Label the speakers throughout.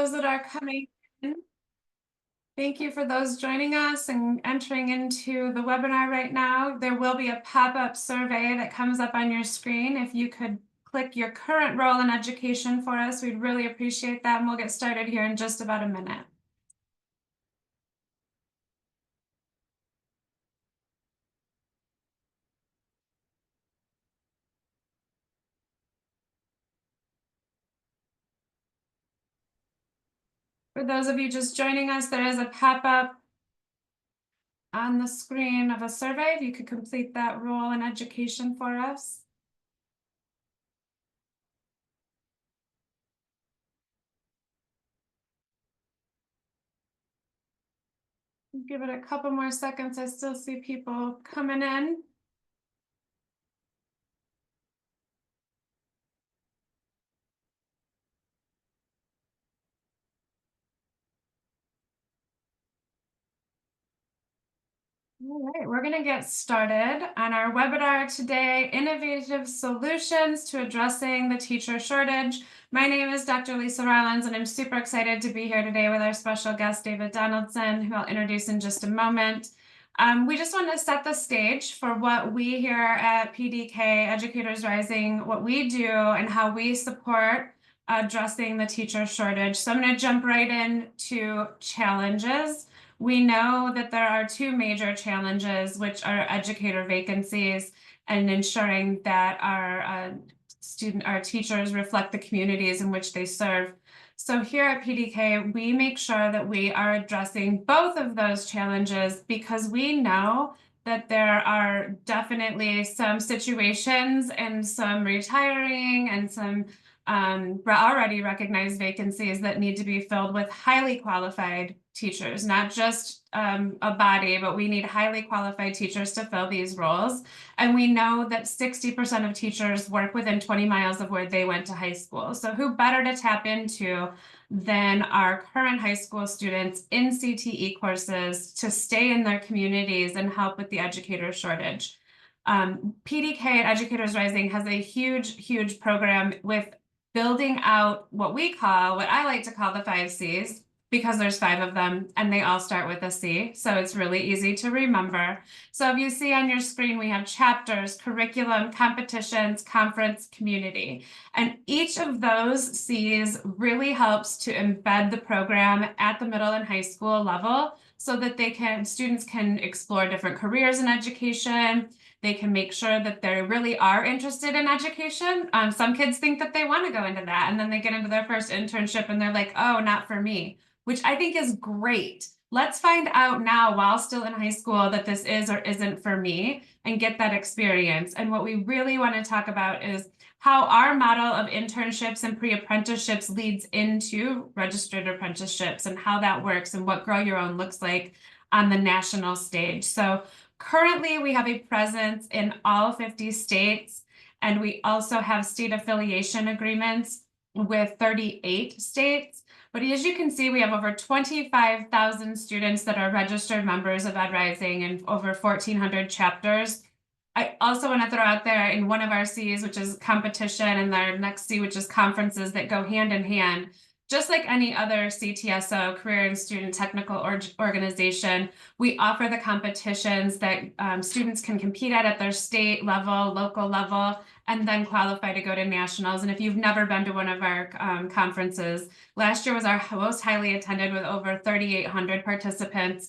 Speaker 1: those that are coming in. Thank you for those joining us and entering into the webinar right now. There will be a pop-up survey that comes up on your screen. If you could click your current role in education for us, we'd really appreciate that, and we'll get started here in just about a minute. For those of you just joining us, there is a pop-up on the screen of a survey. If you could complete that role in education for us. Give it a couple more seconds. I still see people coming in. All right, we're going to get started on our webinar today, Innovative Solutions to Addressing the Teacher Shortage. My name is Dr. Lisa Rollins, and I'm super excited to be here today with our special guest, David Donaldson, who I'll introduce in just a moment. We just want to set the stage for what we here at PDK Educators Rising, what we do and how we support addressing the teacher shortage. So I'm going to jump right into challenges. We know that there are two major challenges, which are educator vacancies and ensuring that our teachers reflect the communities in which they serve. So here at PDK, we make sure that we are addressing both of those challenges because we know that there are definitely some situations and some retiring and some already recognized vacancies that need to be filled with highly qualified teachers, not just a body, but we need highly qualified teachers to fill these roles. And we know that 60% of teachers work within 20 miles of where they went to high school. So who better to tap into than our current high school students in CTE courses to stay in their communities and help with the educator shortage. PDK at Educators Rising has a huge program with building out what I like to call the 5 C's, because there's 5 of them and they all start with a C. So it's really easy to remember. So if you see on your screen, we have chapters, curriculum, competitions, conference, community. And each of those C's really helps to embed the program at the middle and high school level so that students can explore different careers in education. They can make sure that they really are interested in education. Some kids think that they want to go into that, and then they get into their first internship and they're like, oh, not for me, which I think is great. Let's find out now while still in high school that this is or isn't for me and get that experience. And what we really want to talk about is how our model of internships and pre-apprenticeships leads into registered apprenticeships and how that works and what Grow Your Own looks like on the national stage. So currently, we have a presence in all 50 states, and we also have state affiliation agreements with 38 states. But as you can see, we have over 25,000 students that are registered members of Ed Rising and over 1,400 chapters. I also want to throw out there in one of our C's, which is competition, and our next C, which is conferences, that go hand in hand. Just like any other CTSO, Career and Student Technical Organization, we offer the competitions that students can compete at their state level, local level, and then qualify to go to nationals. And if you've never been to one of our conferences, last year was our most highly attended with over 3,800 participants.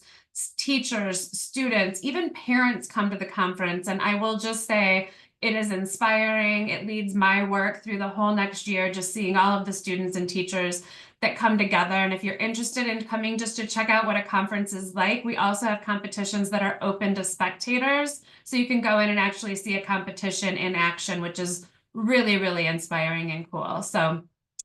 Speaker 1: Teachers, students, even parents come to the conference. And I will just say, it is inspiring. It leads my work through the whole next year, just seeing all of the students and teachers that come together. And if you're interested in coming just to check out what a conference is like, we also have competitions that are open to spectators. So you can go in and actually see a competition in action, which is really inspiring and cool. So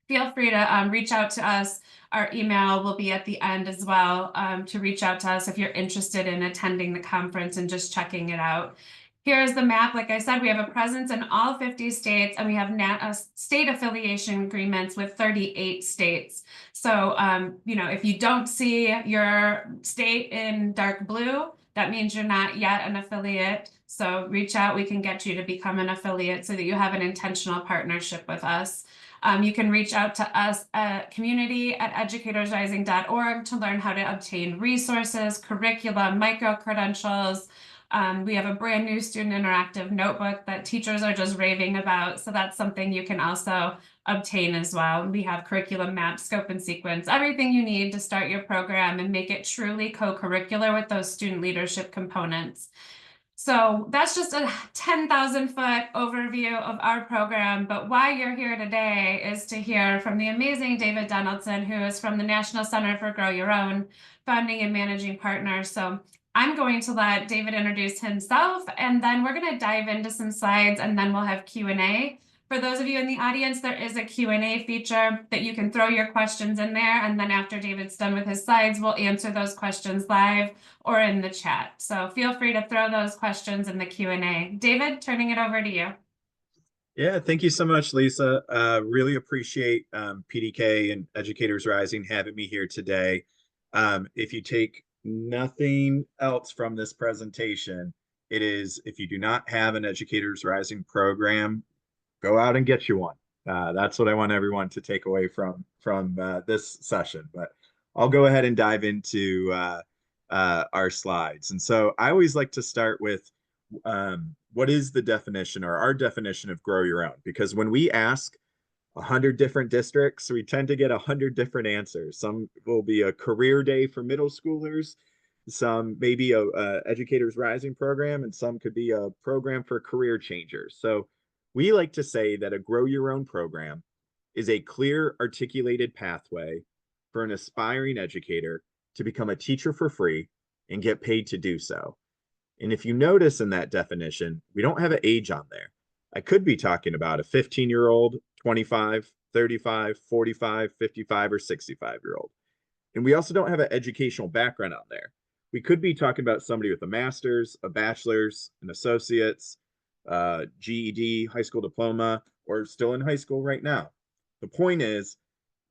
Speaker 1: feel free to reach out to us. Our email will be at the end as well to reach out to us if you're interested in attending the conference and just checking it out. Here's the map. Like I said, we have a presence in all 50 states, and we have state affiliation agreements with 38 states. So, if you don't see your state in dark blue, that means you're not yet an affiliate. So reach out. We can get you to become an affiliate so that you have an intentional partnership with us. You can reach out to us at community@educatorsrising.org to learn how to obtain resources, curriculum, micro-credentials. We have a brand new student interactive notebook that teachers are just raving about. So that's something you can also obtain as well. We have curriculum map, scope and sequence, everything you need to start your program and make it truly co-curricular with those student leadership components. So that's just a 10,000-foot overview of our program. But why you're here today is to hear from the amazing David Donaldson, who is from the National Center for Grow Your Own, founding and managing partner. So I'm going to let David introduce himself, and then we're going to dive into some slides, and then we'll have Q&A. For those of you in the audience, there is a Q&A feature that you can throw your questions in there, and then after David's done with his slides, we'll answer those questions live or in the chat. So feel free to throw those questions in the Q&A. David, turning it over to you.
Speaker 2: Yeah, thank you so much, Lisa. Really appreciate PDK and Educators Rising having me here today. If you take nothing else from this presentation, it is if you do not have an Educators Rising program, go out and get you one. That's what I want everyone to take away from this session. But I'll go ahead and dive into our slides. And so I always like to start with what is the definition or our definition of grow your own? Because when we ask 100 different districts, we tend to get 100 different answers. Some will be a career day for middle schoolers, some maybe a Educators Rising program, and some could be a program for career changers. So we like to say that a grow your own program is a clear, articulated pathway for an aspiring educator to become a teacher for free and get paid to do so. And if you notice in that definition, we don't have an age on there. I could be talking about a 15-year-old, 25, 35, 45, 55, or 65-year-old. And we also don't have an educational background on there. We could be talking about somebody with a master's, a bachelor's, an associate's, GED, high school diploma, or still in high school right now. The point is,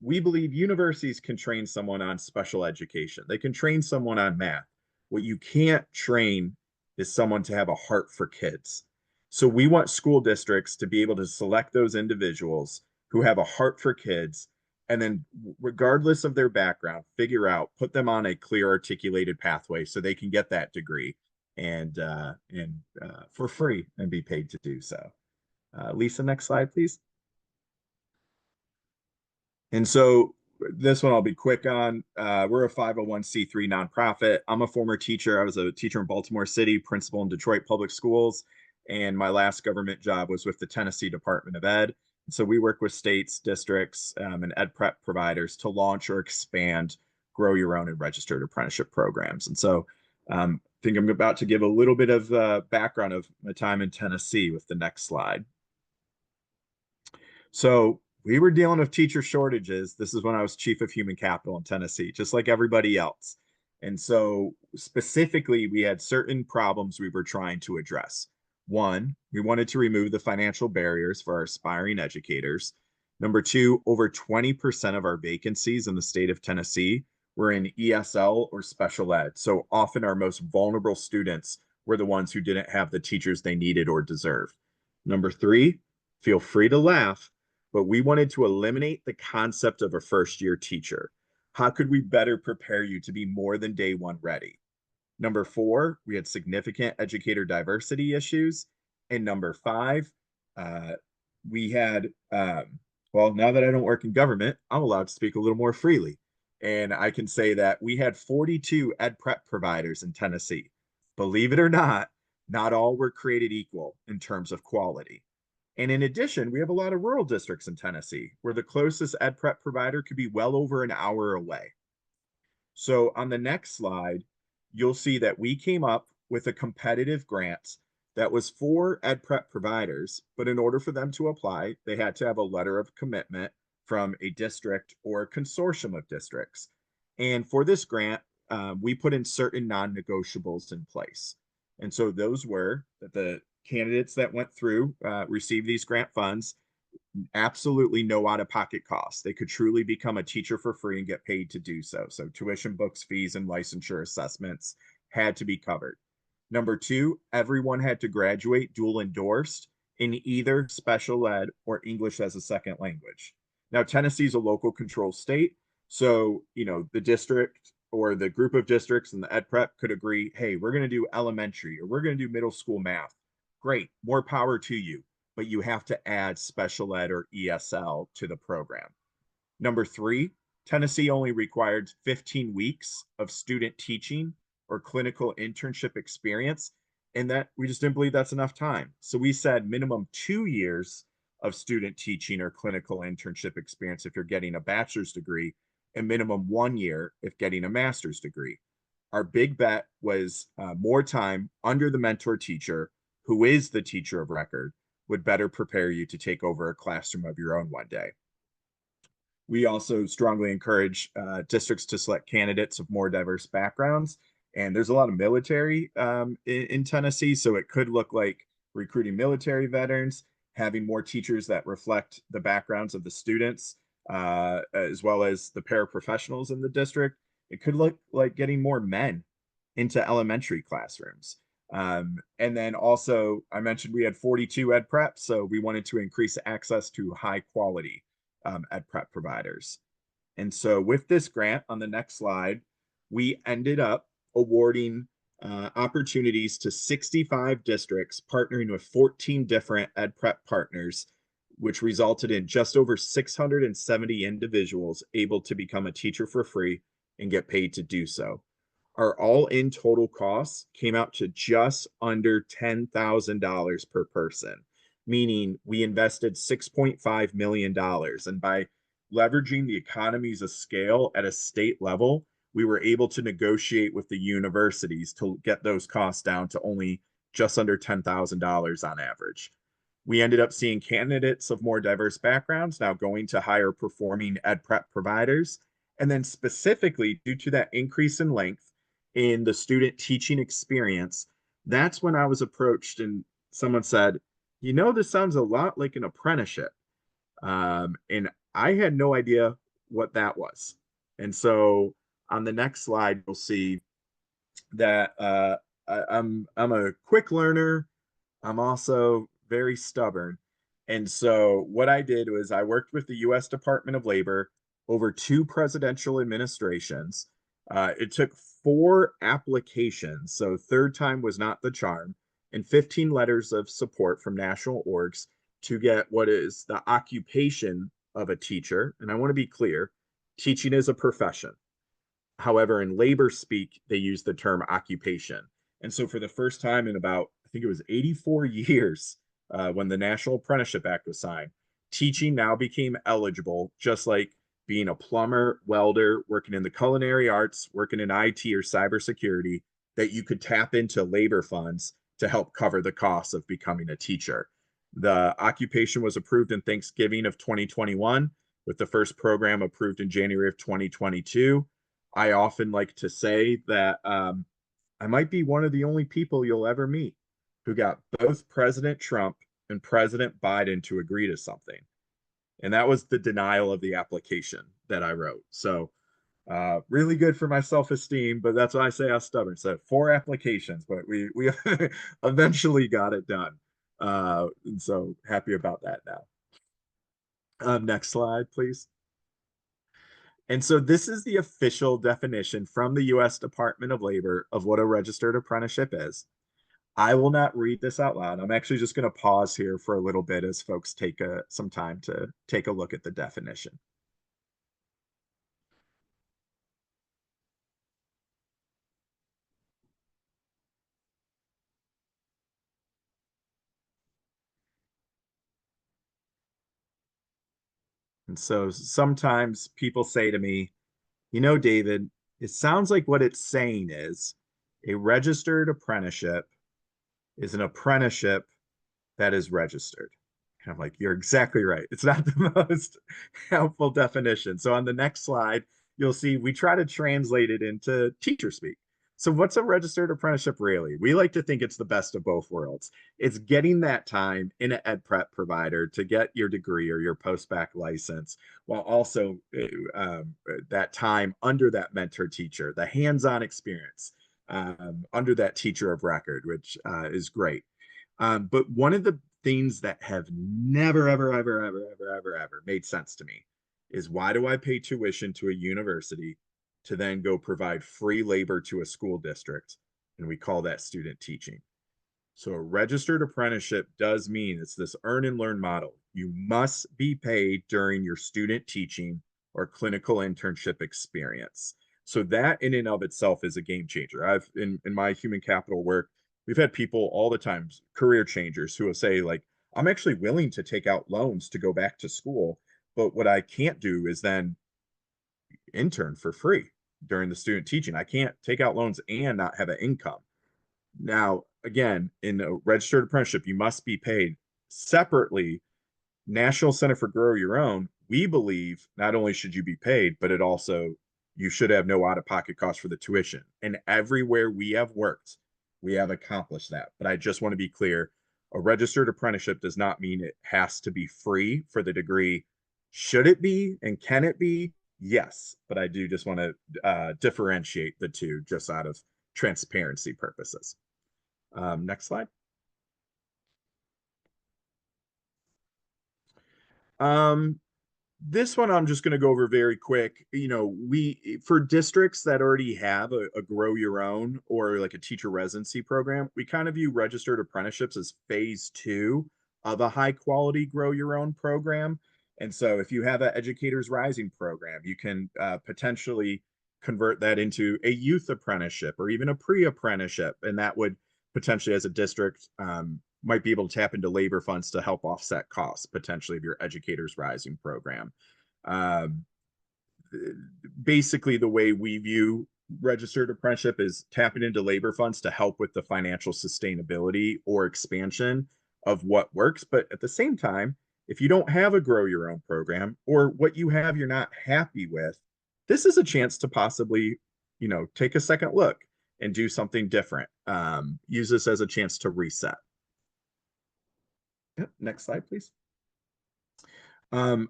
Speaker 2: we believe universities can train someone on special education. They can train someone on math. What you can't train is someone to have a heart for kids. So we want school districts to be able to select those individuals who have a heart for kids, and then regardless of their background, put them on a clear articulated pathway so they can get that degree and for free and be paid to do so. Lisa, next slide, please. And so this one I'll be quick on. We're a 501c3 nonprofit. I'm a former teacher. I was a teacher in Baltimore City, principal in Detroit Public Schools, and my last government job was with the Tennessee Department of Ed. So we work with states, districts, and ed prep providers to launch or expand grow your own and registered apprenticeship programs. And so I think I'm about to give a little bit of background of my time in Tennessee with the next slide. So we were dealing with teacher shortages. This is when I was chief of human capital in Tennessee, just like everybody else. And so specifically, we had certain problems we were trying to address. One, we wanted to remove the financial barriers for our aspiring educators. Number two, over 20% of our vacancies in the state of Tennessee were in ESL or special ed. So often our most vulnerable students were the ones who didn't have the teachers they needed or deserved. Number three, feel free to laugh, but we wanted to eliminate the concept of a first-year teacher. How could we better prepare you to be more than day one ready? Number four, we had significant educator diversity issues. And number five, we had, well, now that I don't work in government, I'm allowed to speak a little more freely. And I can say that we had 42 ed prep providers in Tennessee. Believe it or not all were created equal in terms of quality. And in addition, we have a lot of rural districts in Tennessee where the closest ed prep provider could be well over an hour away. So on the next slide, you'll see that we came up with a competitive grant that was for ed prep providers, but in order for them to apply, they had to have a letter of commitment from a district or a consortium of districts. And for this grant, we put in certain non-negotiables in place. And so those were that the candidates that went through received these grant funds, absolutely no out-of-pocket costs. They could truly become a teacher for free and get paid to do so. So tuition, books, fees, and licensure assessments had to be covered. Number two, everyone had to graduate dual endorsed in either special ed or English as a second language. Now, Tennessee is a local control state. So, the district or the group of districts and the ed prep could agree, hey, we're going to do elementary or we're going to do middle school math. Great, more power to you. But you have to add special ed or ESL to the program. Number three, Tennessee only required 15 weeks of student teaching or clinical internship experience. And that we just didn't believe that's enough time. So we said minimum 2 years of student teaching or clinical internship experience if you're getting a bachelor's degree, and minimum 1 year if getting a master's degree. Our big bet was more time under the mentor teacher, who is the teacher of record, would better prepare you to take over a classroom of your own one day. We also strongly encourage districts to select candidates of more diverse backgrounds. And there's a lot of military in Tennessee, so it could look like recruiting military veterans, having more teachers that reflect the backgrounds of the students, as well as the paraprofessionals in the district. It could look like getting more men into elementary classrooms. And then also, I mentioned we had 42 ed preps, so we wanted to increase access to high quality ed prep providers. And so with this grant on the next slide, we ended up awarding opportunities to 65 districts, partnering with 14 different ed prep partners, which resulted in just over 670 individuals able to become a teacher for free and get paid to do so. Our all-in total costs came out to just under $10,000 per person, meaning we invested $6.5 million. And by leveraging the economies of scale at a state level, we were able to negotiate with the universities to get those costs down to only just under $10,000 on average. We ended up seeing candidates of more diverse backgrounds now going to higher performing ed prep providers. And then specifically due to that increase in length in the student teaching experience, that's when I was approached and someone said, this sounds a lot like an apprenticeship. And I had no idea what that was. And so on the next slide, you'll see that I'm a quick learner. I'm also very stubborn. And so what I did was I worked with the US Department of Labor over 2 presidential administrations. It took 4 applications, so third time was not the charm, and 15 letters of support from national orgs to get what is the occupation of a teacher. And I want to be clear, teaching is a profession. However, in labor speak, they use the term occupation. And so for the first time in about, I think it was 84 years, when the National Apprenticeship Act was signed, teaching now became eligible, just like being a plumber, welder, working in the culinary arts, working in IT or cybersecurity, that you could tap into labor funds to help cover the costs of becoming a teacher. The occupation was approved in Thanksgiving of 2021, with the first program approved in January of 2022. I often like to say that I might be one of the only people you'll ever meet who got both President Trump and President Biden to agree to something. And that was the denial of the application that I wrote. So really good for my self-esteem, but that's why I say I was stubborn. So 4 applications, but we eventually got it done. And so happy about that now. Next slide, please. And so this is the official definition from the US Department of Labor of what a registered apprenticeship is. I will not read this out loud. I'm actually just going to pause here for a little bit as folks take some time to take a look at the definition. And so sometimes people say to me, David, it sounds like what it's saying is a registered apprenticeship is an apprenticeship that is registered. And I'm like, you're exactly right. It's not the most helpful definition. So on the next slide, you'll see we try to translate it into teacher speak. So what's a registered apprenticeship really? We like to think it's the best of both worlds. It's getting that time in an ed prep provider to get your degree or your post-bac license, while also that time under that mentor teacher, the hands-on experience under that teacher of record, which is great. But one of the things that have never, ever, ever, ever, ever, ever, ever made sense to me is why do I pay tuition to a university to then go provide free labor to a school district? And we call that student teaching. So a registered apprenticeship does mean it's this earn and learn model. You must be paid during your student teaching or clinical internship experience. So that in and of itself is a game changer. I've in my human capital work, we've had people all the time, career changers, who will say, like, I'm actually willing to take out loans to go back to school, but what I can't do is then intern for free during the student teaching. I can't take out loans and not have an income. Now, again, in a registered apprenticeship, you must be paid separately. National Center for Grow Your Own, we believe not only should you be paid, but it also, you should have no out-of-pocket costs for the tuition. And everywhere we have worked, we have accomplished that. But I just want to be clear, a registered apprenticeship does not mean it has to be free for the degree. Should it be and can it be? Yes, but I do just want to differentiate the two just out of transparency purposes. Next slide. Um, this one I'm just going to go over very quick. We, for districts that already have a grow your own or like a teacher residency program, we kind of view registered apprenticeships as phase two of a high quality grow your own program. And so if you have an Educators Rising program, you can potentially convert that into a youth apprenticeship or even a pre-apprenticeship. And that would potentially, as a district, might be able to tap into labor funds to help offset costs potentially of your Educators Rising program. Um, Basically, the way we view registered apprenticeship is tapping into labor funds to help with the financial sustainability or expansion of what works. But at the same time, if you don't have a grow your own program or what you have you're not happy with, this is a chance to possibly, take a second look and do something different. Use this as a chance to reset. Yep, next slide, please. Um,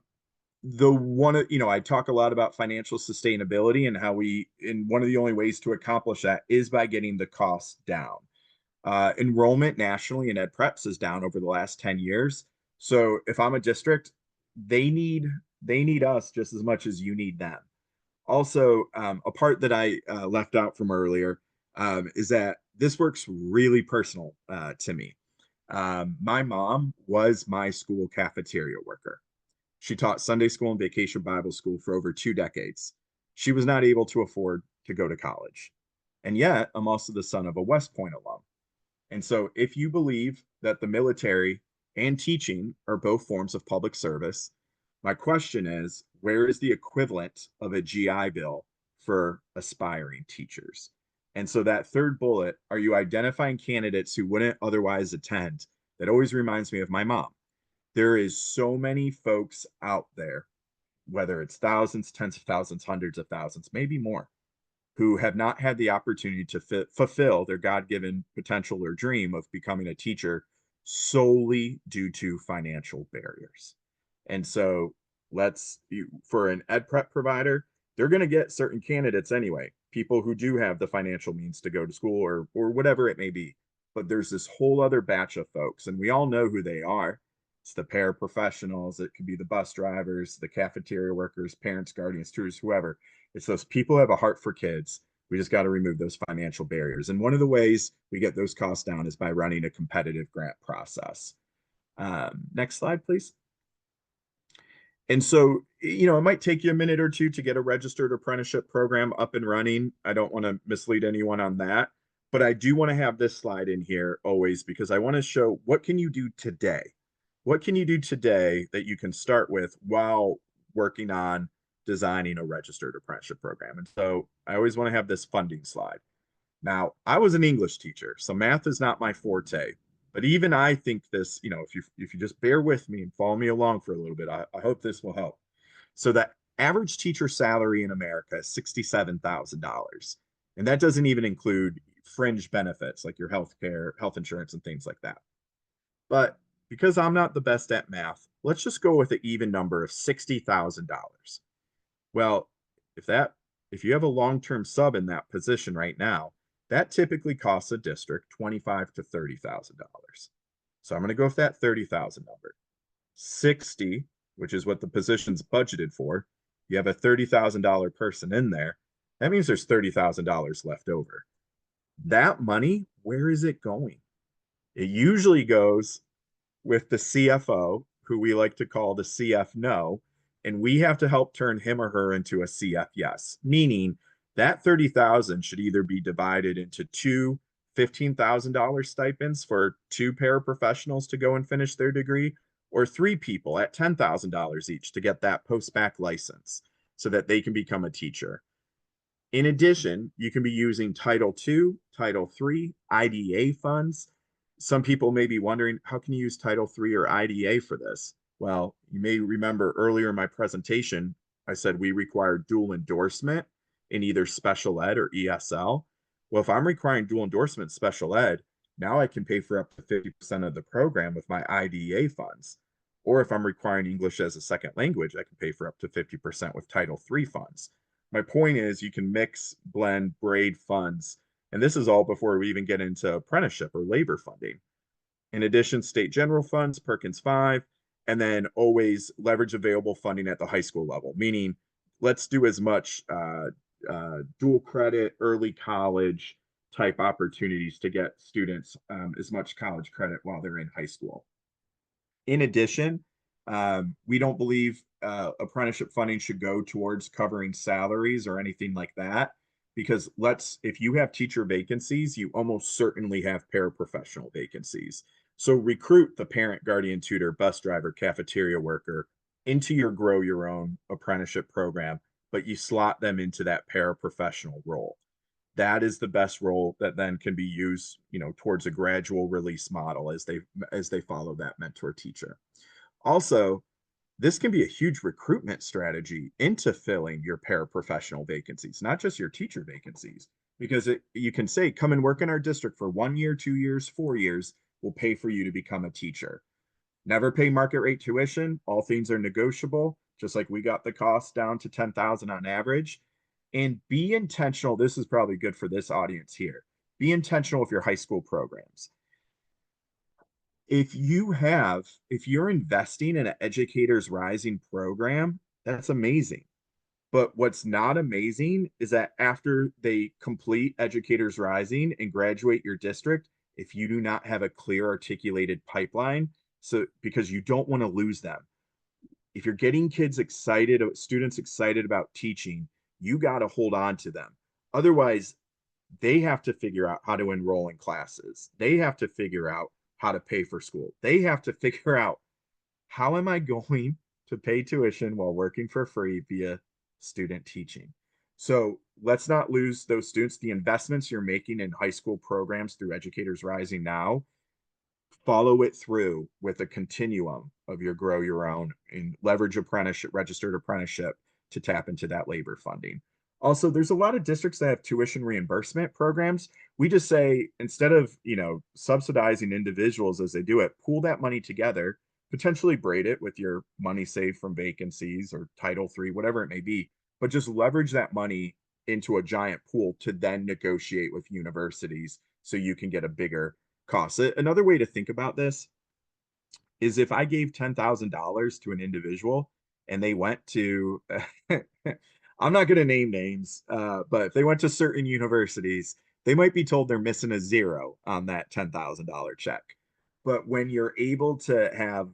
Speaker 2: the one, I talk a lot about financial sustainability and how and one of the only ways to accomplish that is by getting the costs down. Enrollment nationally in ed preps is down over the last 10 years. So if I'm a district, they need us just as much as you need them. Also, a part that I left out from earlier is that this works really personal to me. My mom was my school cafeteria worker. She taught Sunday school and vacation Bible school for over 2 decades. She was not able to afford to go to college. And yet, I'm also the son of a West Point alum. And so, if you believe that the military and teaching are both forms of public service, my question is, where is the equivalent of a GI Bill for aspiring teachers? And so, that third bullet, are you identifying candidates who wouldn't otherwise attend? That always reminds me of my mom. There is so many folks out there, whether it's thousands, tens of thousands, hundreds of thousands, maybe more, who have not had the opportunity to fulfill their God-given potential or dream of becoming a teacher solely due to financial barriers. And so for an ed prep provider, they're going to get certain candidates anyway, people who do have the financial means to go to school or whatever it may be. But there's this whole other batch of folks, and we all know who they are. It's the paraprofessionals, it could be the bus drivers, the cafeteria workers, parents, guardians, tutors, whoever. It's those people who have a heart for kids. We just got to remove those financial barriers. And one of the ways we get those costs down is by running a competitive grant process. Next slide, please. And so, it might take you a minute or two to get a registered apprenticeship program up and running. I don't want to mislead anyone on that, but I do want to have this slide in here always because I want to show what can you do today? What can you do today that you can start with while working on designing a registered apprenticeship program? And so I always want to have this funding slide. Now, I was an English teacher, so math is not my forte. But even I think this, if you just bear with me and follow me along for a little bit, I hope this will help. So that average teacher salary in America is $67,000. And that doesn't even include fringe benefits like your health care, health insurance, and things like that. But because I'm not the best at math, let's just go with an even number of $60,000. Well, if you have a long-term sub in that position right now, that typically costs a district $25,000 to $30,000. So I'm going to go with that 30,000 number. 60, which is what the position's budgeted for, You have a $30,000 person in there. That means there's $30,000 left over. That money, where is it going? It usually goes with the CFO, who we like to call the CF no, and we have to help turn him or her into a CF yes, meaning that 30,000 should either be divided into two $15,000 stipends for two paraprofessionals to go and finish their degree, or three people at $10,000 each to get that post-bac license so that they can become a teacher. In addition, you can be using Title II, Title III, IDA funds. Some people may be wondering, how can you use Title III or IDA for this? Well, you may remember earlier in my presentation, I said we require dual endorsement in either special ed or ESL. Well, if I'm requiring dual endorsement special ed, now I can pay for up to 50% of the program with my IDA funds. Or if I'm requiring English as a second language, I can pay for up to 50% with Title III funds. My point is you can mix, blend, braid funds. And this is all before we even get into apprenticeship or labor funding. In addition, state general funds, Perkins 5, and then always leverage available funding at the high school level, meaning let's do as much dual credit, early college type opportunities to get students as much college credit while they're in high school. In addition, we don't believe apprenticeship funding should go towards covering salaries or anything like that, because if you have teacher vacancies, you almost certainly have paraprofessional vacancies. So recruit the parent, guardian, tutor, bus driver, cafeteria worker into your grow your own apprenticeship program, but you slot them into that paraprofessional role. That is the best role that then can be used, towards a gradual release model as they follow that mentor teacher. Also, this can be a huge recruitment strategy into filling your paraprofessional vacancies, not just your teacher vacancies, because you can say, come and work in our district for 1 year, 2 years, 4 years, we'll pay for you to become a teacher. Never pay market rate tuition. All things are negotiable, just like we got the cost down to 10,000 on average. And be intentional. This is probably good for this audience here. Be intentional with your high school programs. If you're investing in an Educators Rising program, that's amazing. But what's not amazing is that after they complete Educators Rising and graduate your district, if you do not have a clear articulated pipeline, so because you don't want to lose them. If you're getting students excited about teaching, you got to hold on to them. Otherwise, they have to figure out how to enroll in classes. They have to figure out how to pay for school. They have to figure out, how am I going to pay tuition while working for free via student teaching? So let's not lose those students. The investments you're making in high school programs through Educators Rising now, follow it through with a continuum of your grow your own and leverage registered apprenticeship to tap into that labor funding. Also, there's a lot of districts that have tuition reimbursement programs. We just say, instead of, subsidizing individuals as they do it, pool that money together, potentially braid it with your money saved from vacancies or Title III, whatever it may be, but just leverage that money into a giant pool to then negotiate with universities so you can get a bigger cost. Another way to think about this is, if I gave $10,000 to an individual and they went to, I'm not going to name names, but if they went to certain universities, they might be told they're missing a zero on that $10,000 check. But when you're able to have,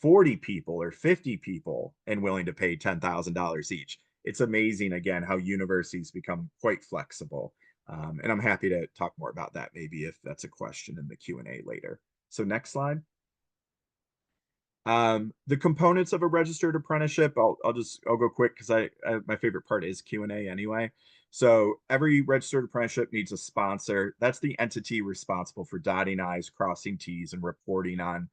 Speaker 2: 40 people or 50 people and willing to pay $10,000 each, it's amazing, again, how universities become quite flexible. And I'm happy to talk more about that, maybe if that's a question in the Q&A later. So next slide. The components of a registered apprenticeship, I'll go quick because my favorite part is Q&A anyway. So every registered apprenticeship needs a sponsor. That's the entity responsible for dotting I's, crossing T's, and reporting on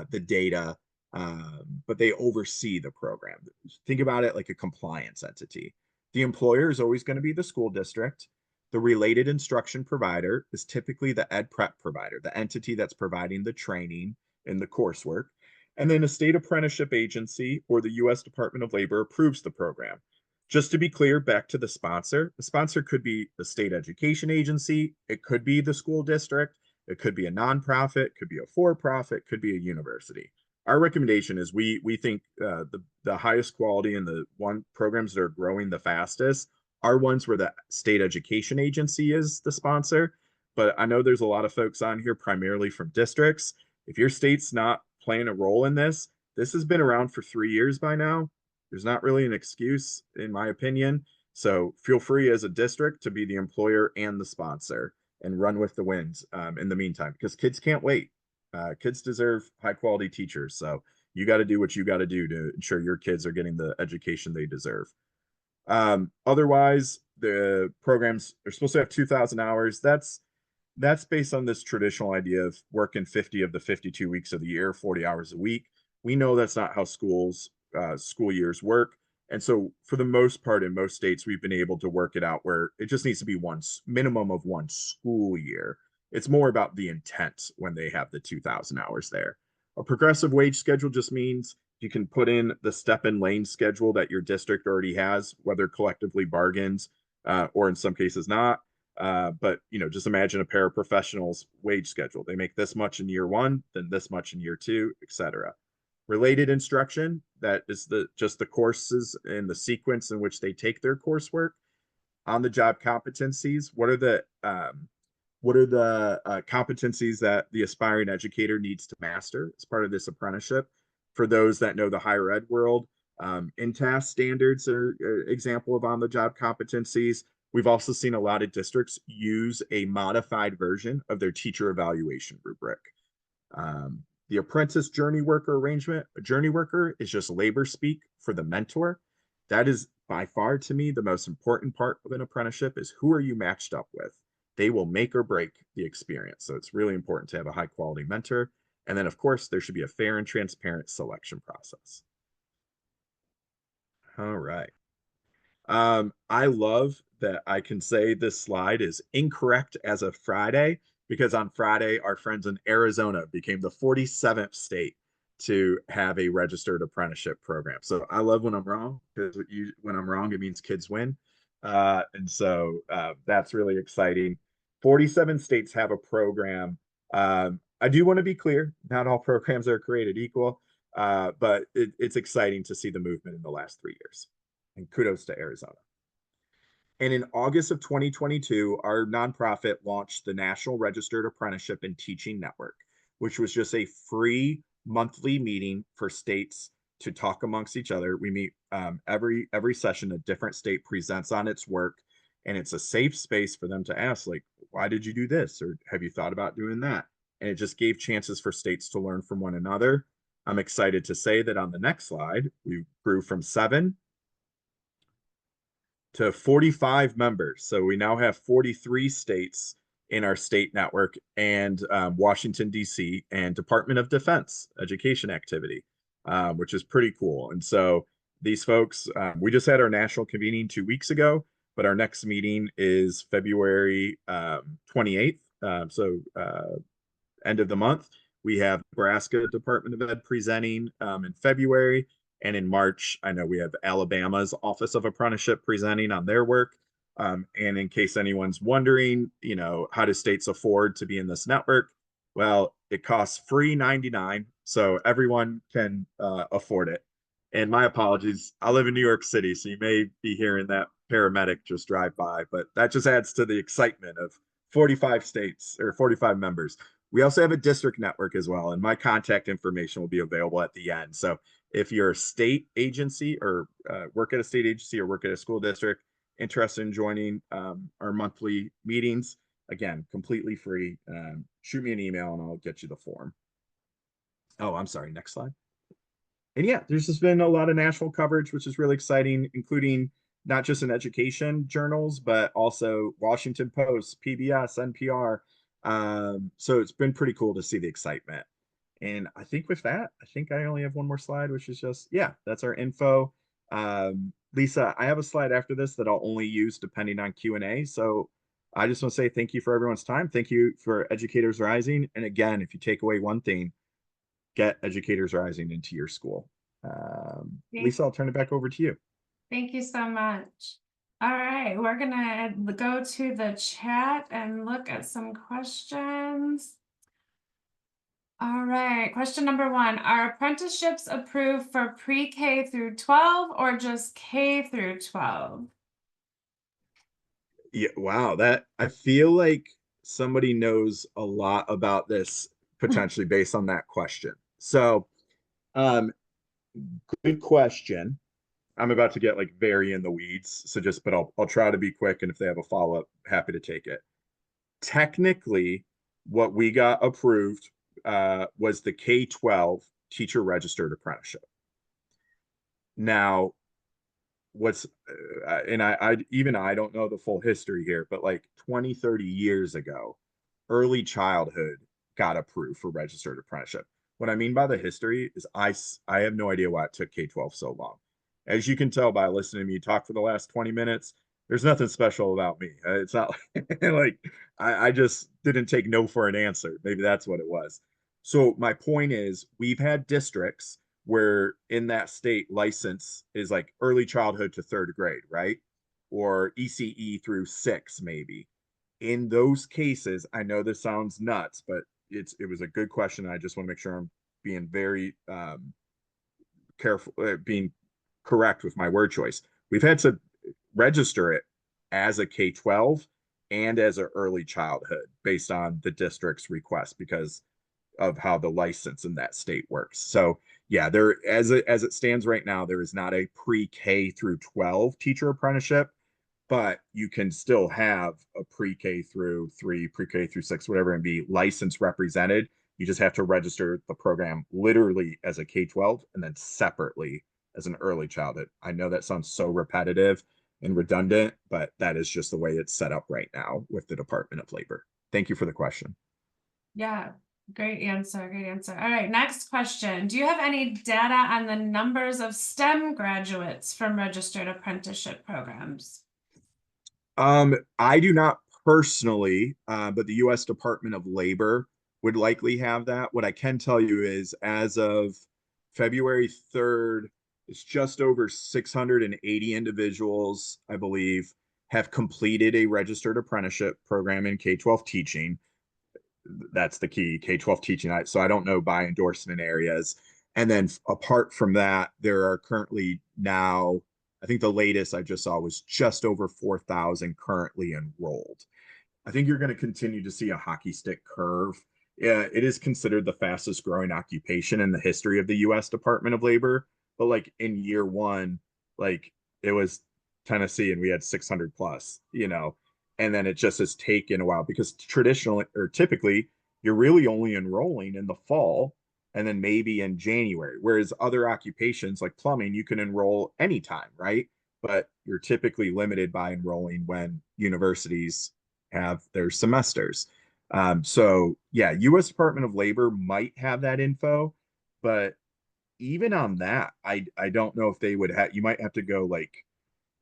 Speaker 2: the data, but they oversee the program. Think about it like a compliance entity. The employer is always going to be the school district. The related instruction provider is typically the ed prep provider, the entity that's providing the training and the coursework. And then a state apprenticeship agency or the U.S. Department of Labor approves the program. Just to be clear, back to the sponsor could be the state education agency, it could be the school district, it could be a nonprofit, could be a for-profit, could be a university. our recommendation is we think the highest quality and the one programs that are growing the fastest are ones where the state education agency is the sponsor. But I know there's a lot of folks on here primarily from districts. If your state's not playing a role in this, this has been around for 3 years by now. There's not really an excuse, in my opinion. So feel free as a district to be the employer and the sponsor and run with the winds in the meantime, because kids can't wait. Kids deserve high quality teachers. So you got to do what you got to do to ensure your kids are getting the education they deserve. Otherwise, the programs are supposed to have 2,000 hours. That's based on this traditional idea of working 50 of the 52 weeks of the year, 40 hours a week. We know that's not how school years work. And so for the most part, in most states, we've been able to work it out where it just needs to be one minimum of one school year. It's more about the intent when they have the 2,000 hours there. A progressive wage schedule just means you can put in the step and lane schedule that your district already has, whether collectively bargains or in some cases not. But just imagine a paraprofessional's wage schedule. They make this much in year one, then this much in year two, etc. Related instruction, that is just the courses and the sequence in which they take their coursework. On the job competencies, what are the competencies that the aspiring educator needs to master as part of this apprenticeship? For those that know the higher ed world, INTAS standards are an example of on-the-job competencies. We've also seen a lot of districts use a modified version of their teacher evaluation rubric. The apprentice journey worker arrangement, a journey worker is just labor speak for the mentor. That is by far to me the most important part of an apprenticeship is who are you matched up with? They will make or break the experience. So it's really important to have a high quality mentor. And then of course there should be a fair and transparent selection process. All right. I love that I can say this slide is incorrect as of Friday because on Friday, our friends in Arizona became the 47th state to have a registered apprenticeship program. So I love when I'm wrong because when I'm wrong, it means kids win. And so that's really exciting. 47 states have a program. I do want to be clear, not all programs are created equal, but it's exciting to see the movement in the last 3 years. And kudos to Arizona. And in August of 2022, our nonprofit launched the National Registered Apprenticeship and Teaching Network, which was just a free monthly meeting for states to talk amongst each other. We meet every session, a different state presents on its work, and it's a safe space for them to ask, like, why did you do this? Or have you thought about doing that? And it just gave chances for states to learn from one another. I'm excited to say that on the next slide, we grew from 7 to 45 members. So we now have 43 states in our state network and Washington, D.C., and Department of Defense education activity, which is pretty cool. And so these folks, we just had our national convening 2 weeks ago, but our next meeting is February 28th. End of the month. We have Nebraska Department of Ed presenting in February. And in March, I know we have Alabama's Office of Apprenticeship presenting on their work. And in case anyone's wondering, how do states afford to be in this network? Well, it costs free 99, so everyone can afford it. And my apologies, I live in New York City, so you may be hearing that paramedic just drive by, but that just adds to the excitement of 45 states or 45 members. We also have a district network as well, and my contact information will be available at the end. So if you're a state agency or work at a state agency or work at a school district interested in joining our monthly meetings, again, completely free, shoot me an email and I'll get you the form. Oh, I'm sorry. Next slide. And yeah, there's just been a lot of national coverage, which is really exciting, including not just in education journals, but also Washington Post, PBS, NPR. So it's been pretty cool to see the excitement. And I think with that, I think I only have one more slide, which is just, yeah, that's our info. Lisa, I have a slide after this that I'll only use depending on Q&A. So I just want to say thank you for everyone's time. Thank you for Educators Rising. And again, if you take away one thing, get Educators Rising into your school. Lisa, I'll turn it back over to you.
Speaker 1: Thank you so much. All right, we're gonna go to the chat and look at some questions. All right. Question number one. Are apprenticeships approved for pre-K through 12 or just K through 12?
Speaker 2: Yeah, wow, that I feel like somebody knows a lot about this potentially based on that question. So, um, good question. I'm about to get like very in the weeds, so just but I'll try to be quick, and if they have a follow-up, happy to take it. Technically, what we got approved was the K-12 teacher registered apprenticeship. Now, what's and I even I don't know the full history here, but like 20, 30 years ago, early childhood got approved for registered apprenticeship. What I mean by the history is I have no idea why it took K-12 so long. As you can tell by listening to me talk for the last 20 minutes, there's nothing special about me. It's not like I just didn't take no for an answer. Maybe that's what it was. So my point is we've had districts where in that state license is like early childhood to third grade, right? Or ECE through six, maybe. In those cases, I know this sounds nuts, but it was a good question. I just want to make sure I'm being very careful, being correct with my word choice. We've had to register it as a K-12 and as an early childhood based on the district's request because of how the license in that state works. So yeah, there as it stands right now, there is not a pre-K through 12 teacher apprenticeship, but you can still have a pre-K through 3, pre-K through 6, whatever, and be licensed represented. You just have to register the program literally as a K-12 and then separately as an early childhood. I know that sounds so repetitive and redundant, but that is just the way it's set up right now with the Department of Labor. Thank you for the question.
Speaker 1: Yeah, great answer. Great answer. All right, next question. Do you have any data on the numbers of STEM graduates from registered apprenticeship programs?
Speaker 2: I do not personally, but the U.S. Department of Labor would likely have that. What I can tell you is, as of February 3rd, it's just over 680 individuals, I believe, have completed a registered apprenticeship program in K-12 teaching. That's the key, K-12 teaching. So I don't know by endorsement areas. And then apart from that, there are currently now, I think the latest I just saw was just over 4,000 currently enrolled. I think you're going to continue to see a hockey stick curve. Yeah, it is considered the fastest growing occupation in the history of the US Department of Labor. But like in year one, like it was Tennessee and we had 600 plus, and then it just has taken a while because traditionally or typically you're really only enrolling in the fall and then maybe in January. Whereas other occupations like plumbing, you can enroll anytime, right? But you're typically limited by enrolling when universities have their semesters. So yeah, U.S. Department of Labor might have that info, but even on that, I don't know if they would have. You might have to go like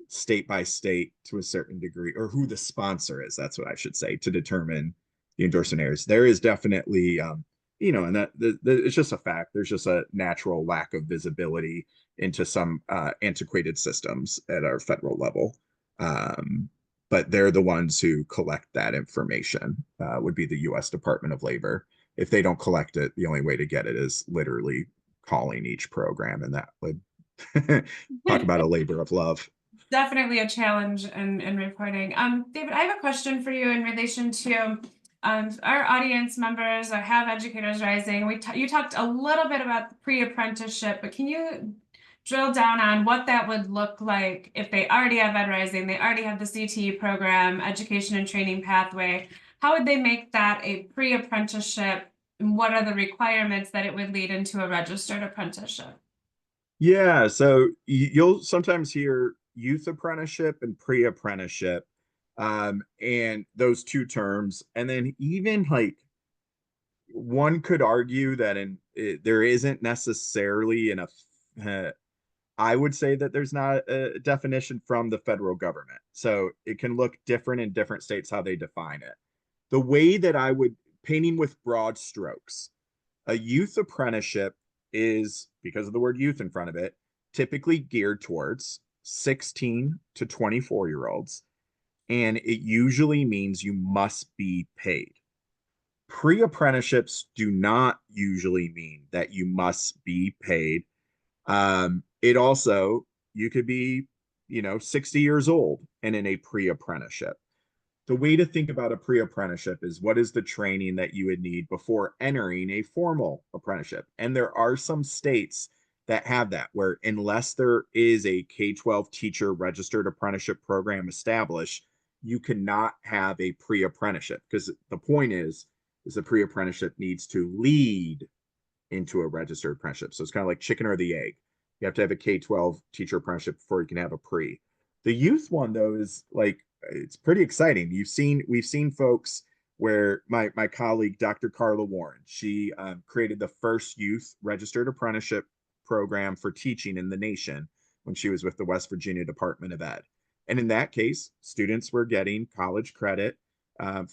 Speaker 2: state by state to a certain degree, or who the sponsor is. That's what I should say to determine the endorsement areas. There is definitely, and it's just a fact. There's just a natural lack of visibility into some antiquated systems at our federal level. Um, but they're the ones who collect that information, would be the U.S. Department of Labor. If they don't collect it, the only way to get it is literally calling each program, and that would talk about a labor of love.
Speaker 1: Definitely a challenge in reporting. David, I have a question for you in relation to our audience members or have educators rising. You talked a little bit about pre-apprenticeship, but can you drill down on what that would look like if they already have Ed Rising, they already have the CTE program, education and training pathway? How would they make that a pre-apprenticeship? And what are the requirements that it would lead into a registered apprenticeship?
Speaker 2: Yeah, so you'll sometimes hear youth apprenticeship and pre-apprenticeship, and those two terms, and then even like one could argue that there isn't necessarily uh, I would say that there's not a definition from the federal government, so it can look different in different states how they define it. The way that I would painting with broad strokes. A youth apprenticeship is, because of the word youth in front of it, typically geared towards 16 to 24-year-olds. And it usually means you must be paid. Pre-apprenticeships do not usually mean that you must be paid. It also, you could be, 60 years old and in a pre-apprenticeship. The way to think about a pre-apprenticeship is what is the training that you would need before entering a formal apprenticeship. And there are some states that have that, where unless there is a K-12 teacher registered apprenticeship program established, you cannot have a pre-apprenticeship, because the point is the pre-apprenticeship needs to lead into a registered apprenticeship. So it's kind of like chicken or the egg. You have to have a K-12 teacher apprenticeship before you can have a pre. The youth one though is like, it's pretty exciting. We've seen folks where my colleague Dr. Carla Warren, she created the first youth registered apprenticeship program for teaching in the nation when she was with the West Virginia Department of Ed. And in that case, students were getting college credit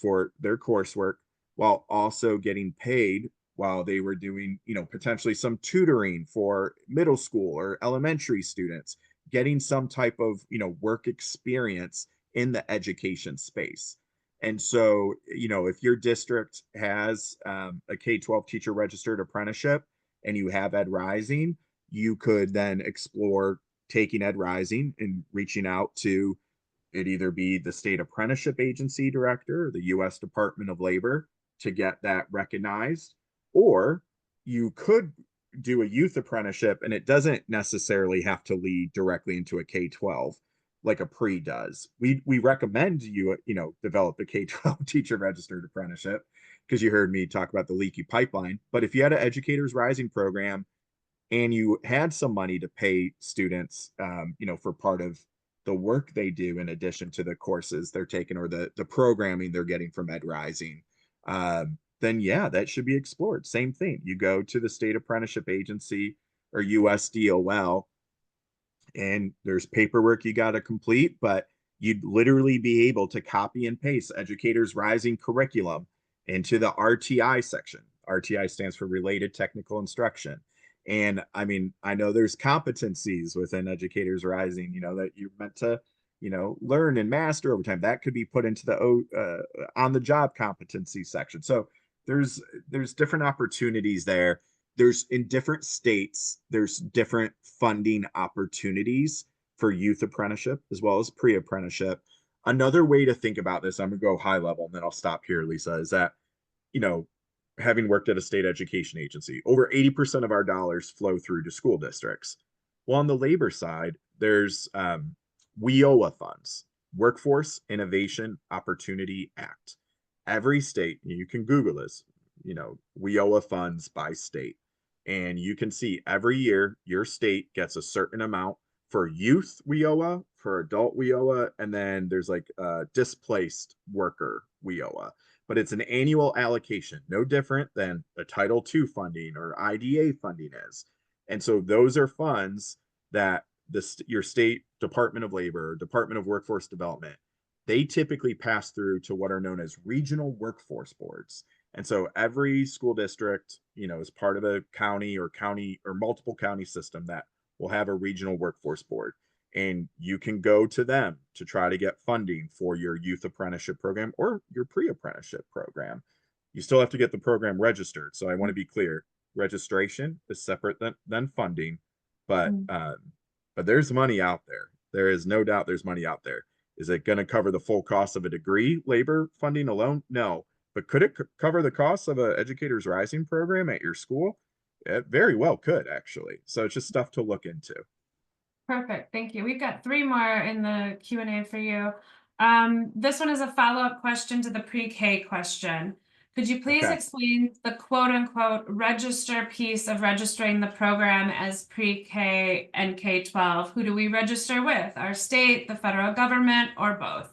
Speaker 2: for their coursework while also getting paid while they were doing, potentially some tutoring for middle school or elementary students, getting some type of, work experience in the education space. And so, if your district has a K-12 teacher registered apprenticeship and you have Ed Rising, you could then explore taking Ed Rising and reaching out to it, either be the state apprenticeship agency director or the U.S. Department of Labor to get that recognized, or you could do a youth apprenticeship and it doesn't necessarily have to lead directly into a K-12 like a pre does. We recommend you develop a K-12 teacher registered apprenticeship, because you heard me talk about the leaky pipeline. But if you had an Educators Rising program and you had some money to pay students, for part of the work they do in addition to the courses they're taking or the programming they're getting from Ed Rising, then yeah, that should be explored. Same thing. You go to the state apprenticeship agency or USDOL, and there's paperwork you got to complete, but you'd literally be able to copy and paste Educators Rising curriculum into the RTI section. RTI stands for Related Technical Instruction. And I mean, I know there's competencies within Educators Rising, that you're meant to, learn and master over time. That could be put into the on the job competency section. So there's different opportunities there. There's, in different states, there's different funding opportunities for youth apprenticeship as well as pre-apprenticeship. Another way to think about this, I'm gonna go high level and then I'll stop here, Lisa, is that, you know, having worked at a state education agency, over 80% of our dollars flow through to school districts. Well, on the labor side, there's WIOA funds, Workforce Innovation Opportunity Act. Every state, you can Google this, WIOA funds by state. And you can see every year your state gets a certain amount for youth WIOA, for adult WIOA, and then there's like displaced worker WIOA. But it's an annual allocation, no different than a Title II funding or IDA funding is. And so those are funds that your state Department of Labor, Department of Workforce Development, they typically pass through to what are known as regional workforce boards. And so every school district, is part of a county or multiple county system that will have a regional workforce board. And you can go to them to try to get funding for your youth apprenticeship program or your pre-apprenticeship program. You still have to get the program registered. So I want to be clear, registration is separate than funding, but there's money out there. There is no doubt there's money out there. Is it going to cover the full cost of a degree labor funding alone? No. But could it cover the cost of an Educators Rising program at your school? It very well could, actually. So it's just stuff to look into.
Speaker 1: Perfect. Thank you. We've got three more in the Q&A for you. This one is a follow-up question to the pre-K question. Could you please explain the quote unquote register piece of registering the program as pre-K and K-12? Who do we register with? Our state, the federal government, or both?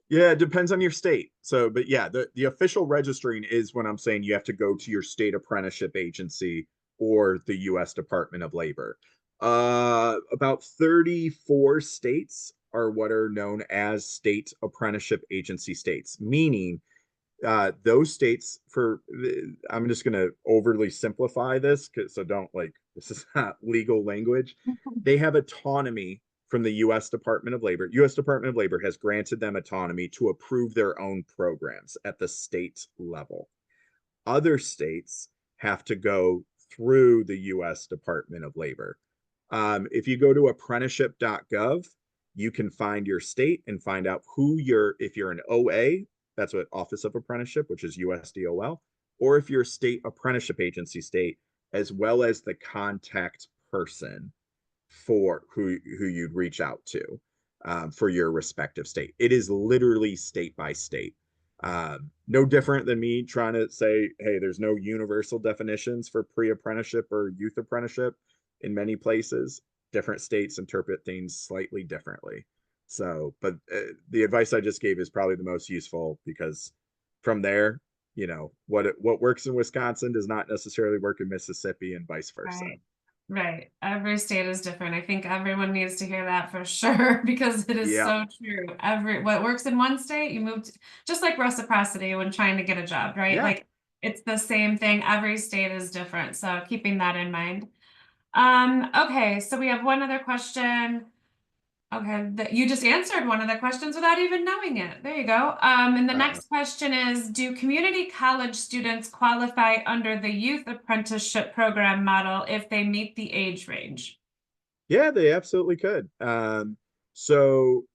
Speaker 2: Yeah, it depends on your state. So, but yeah, the official registering is when I'm saying you have to go to your state apprenticeship agency or the U.S. Department of Labor. About 34 states are what are known as state apprenticeship agency states, meaning those states, I'm just going to overly simplify this, so don't, like, this is not legal language. They have autonomy from the U.S. Department of Labor. U.S. Department of Labor has granted them autonomy to approve their own programs at the state level. Other states have to go through the US Department of Labor. If you go to apprenticeship.gov, you can find your state and find out if you're an OA, that's what Office of Apprenticeship, which is USDOL, or if you're a state apprenticeship agency state, as well as the contact person for who you'd reach out to for your respective state. It is literally state by state. No different than me trying to say, hey, there's no universal definitions for pre-apprenticeship or youth apprenticeship in many places. Different states interpret things slightly differently. So, but the advice I just gave is probably the most useful because from there, what works in Wisconsin does not necessarily work in Mississippi and vice versa.
Speaker 1: Right. Right. Every state is different. I think everyone needs to hear that for sure because it is
Speaker 2: Yeah.
Speaker 1: so true. What works in one state, you move to, just like reciprocity when trying to get a job, right?
Speaker 2: Yeah.
Speaker 1: Like it's the same thing. Every state is different. So keeping that in mind. Okay, so we have one other question. Okay, that you just answered one of the questions without even knowing it. There you go. And the
Speaker 2: Uh,
Speaker 1: next question is, do community college students qualify under the youth apprenticeship program model if they meet the age range?
Speaker 2: yeah, they absolutely could. So,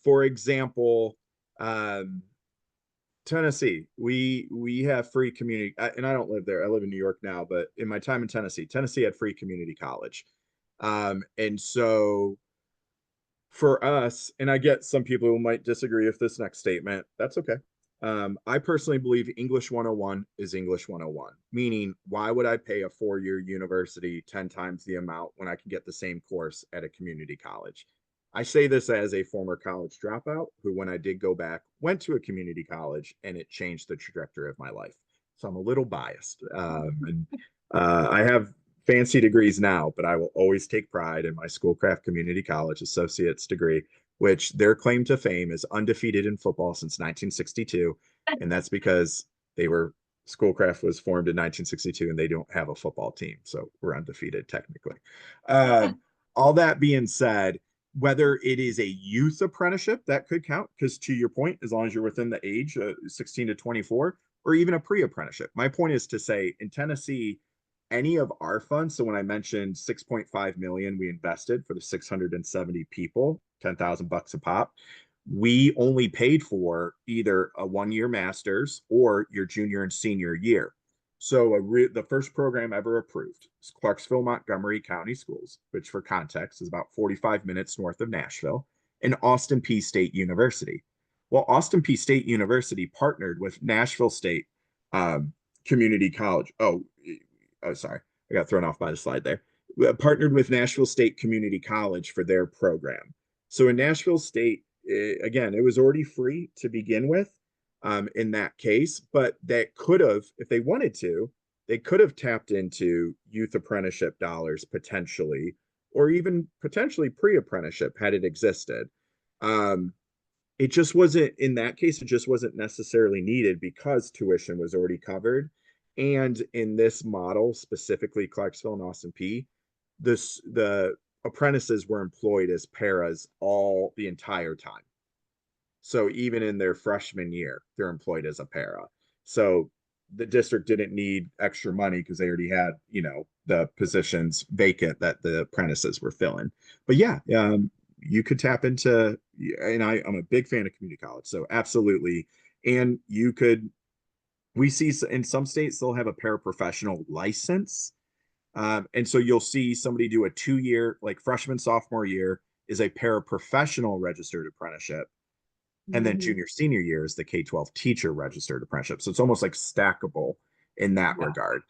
Speaker 2: for example, um, Tennessee, we have free community, and I don't live there. I live in New York now, but in my time in Tennessee, Tennessee had free community college. And so for us, and I get some people who might disagree with this next statement. That's okay. I personally believe English 101 is English 101, meaning why would I pay a 4-year university 10 times the amount when I can get the same course at a community college? I say this as a former college dropout who, when I did go back, went to a community college and it changed the trajectory of my life. So I'm a little biased. And I have fancy degrees now, but I will always take pride in my Schoolcraft Community College associate's degree, which their claim to fame is undefeated in football since 1962. And that's because Schoolcraft was formed in 1962 and they don't have a football team. So we're undefeated technically. All that being said, whether it is a youth apprenticeship, that could count because to your point, as long as you're within the age 16 to 24, or even a pre-apprenticeship. My point is to say in Tennessee, any of our funds, so when I mentioned 6.5 million we invested for the 670 people, 10,000 bucks a pop, we only paid for either a 1-year master's or your junior and senior year. So the first program ever approved is Clarksville Montgomery County Schools, which for context is about 45 minutes north of Nashville, and Austin Peay State University. Well, Austin Peay State University partnered with Nashville State Community College. Oh, sorry, I got thrown off by the slide there. We partnered with Nashville State Community College for their program. So in Nashville State, again, it was already free to begin with in that case, but that could have, if they wanted to, they could have tapped into youth apprenticeship dollars potentially, or even potentially pre-apprenticeship had it existed. It just wasn't in that case, it just wasn't necessarily needed because tuition was already covered. And in this model, specifically Clarksville and Austin Peay, the apprentices were employed as paras all the entire time. So even in their freshman year, they're employed as a para. So the district didn't need extra money because they already had, the positions vacant that the apprentices were filling. But yeah, you could tap into, and I'm a big fan of community college. So absolutely. And we see in some states, they'll have a paraprofessional license. And so you'll see somebody do a 2-year, like freshman, sophomore year is a paraprofessional registered apprenticeship. And then
Speaker 1: Mhm.
Speaker 2: junior, senior year is the K-12 teacher registered apprenticeship. So it's almost like stackable in that
Speaker 1: Yeah.
Speaker 2: regard.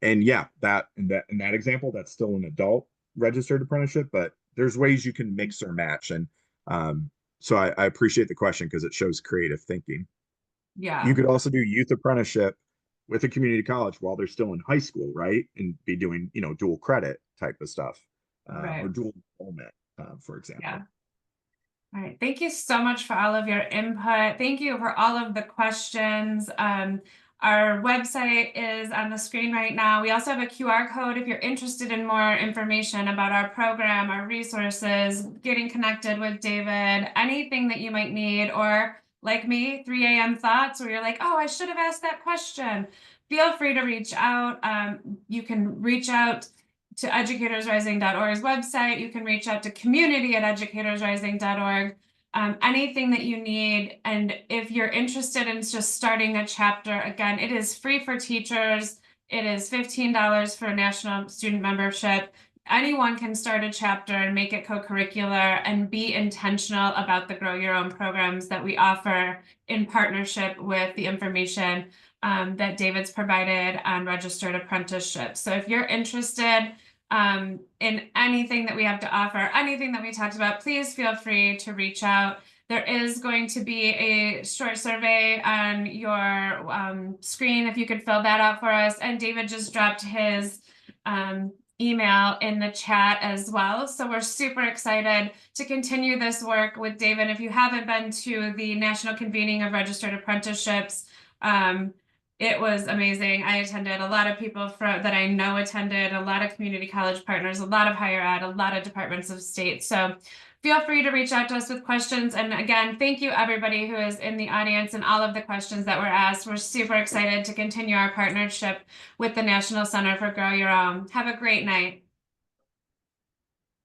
Speaker 2: And yeah, in that example, that's still an adult registered apprenticeship, but there's ways you can mix or match. And so I appreciate the question because it shows creative thinking. You
Speaker 1: Yeah.
Speaker 2: could also do youth apprenticeship with a community college while they're still in high school, right? And be doing, dual credit type of stuff, or
Speaker 1: Right.
Speaker 2: dual enrollment, for
Speaker 1: Yeah.
Speaker 2: example.
Speaker 1: All right. Thank you so much for all of your input. Thank you for all of the questions. Our website is on the screen right now. We also have a QR code if you're interested in more information about our program, our resources, getting connected with David, anything that you might need, or like me, 3 a.m. thoughts where you're like, oh, I should have asked that question, feel free to reach out. You can reach out to educatorsrising.org's website. You can reach out to community@educatorsrising.org. Anything that you need. And if you're interested in just starting a chapter, again, it is free for teachers. It is $15 for a national student membership. Anyone can start a chapter and make it co-curricular and be intentional about the Grow Your Own programs that we offer in partnership with the information that David's provided on registered apprenticeships. So if you're interested in anything that we have to offer, anything that we talked about, please feel free to reach out. There is going to be a short survey on your screen if you could fill that out for us. And David just dropped his email in the chat as well. So we're super excited to continue this work with David. If you haven't been to the National Convening of Registered Apprenticeships, it was amazing. I attended, a lot of people that I know attended, a lot of community college partners, a lot of higher ed, a lot of departments of state. So feel free to reach out to us with questions. And again, thank you everybody who is in the audience and all of the questions that were asked. We're super excited to continue our partnership with the National Center for Grow Your Own. Have a great night.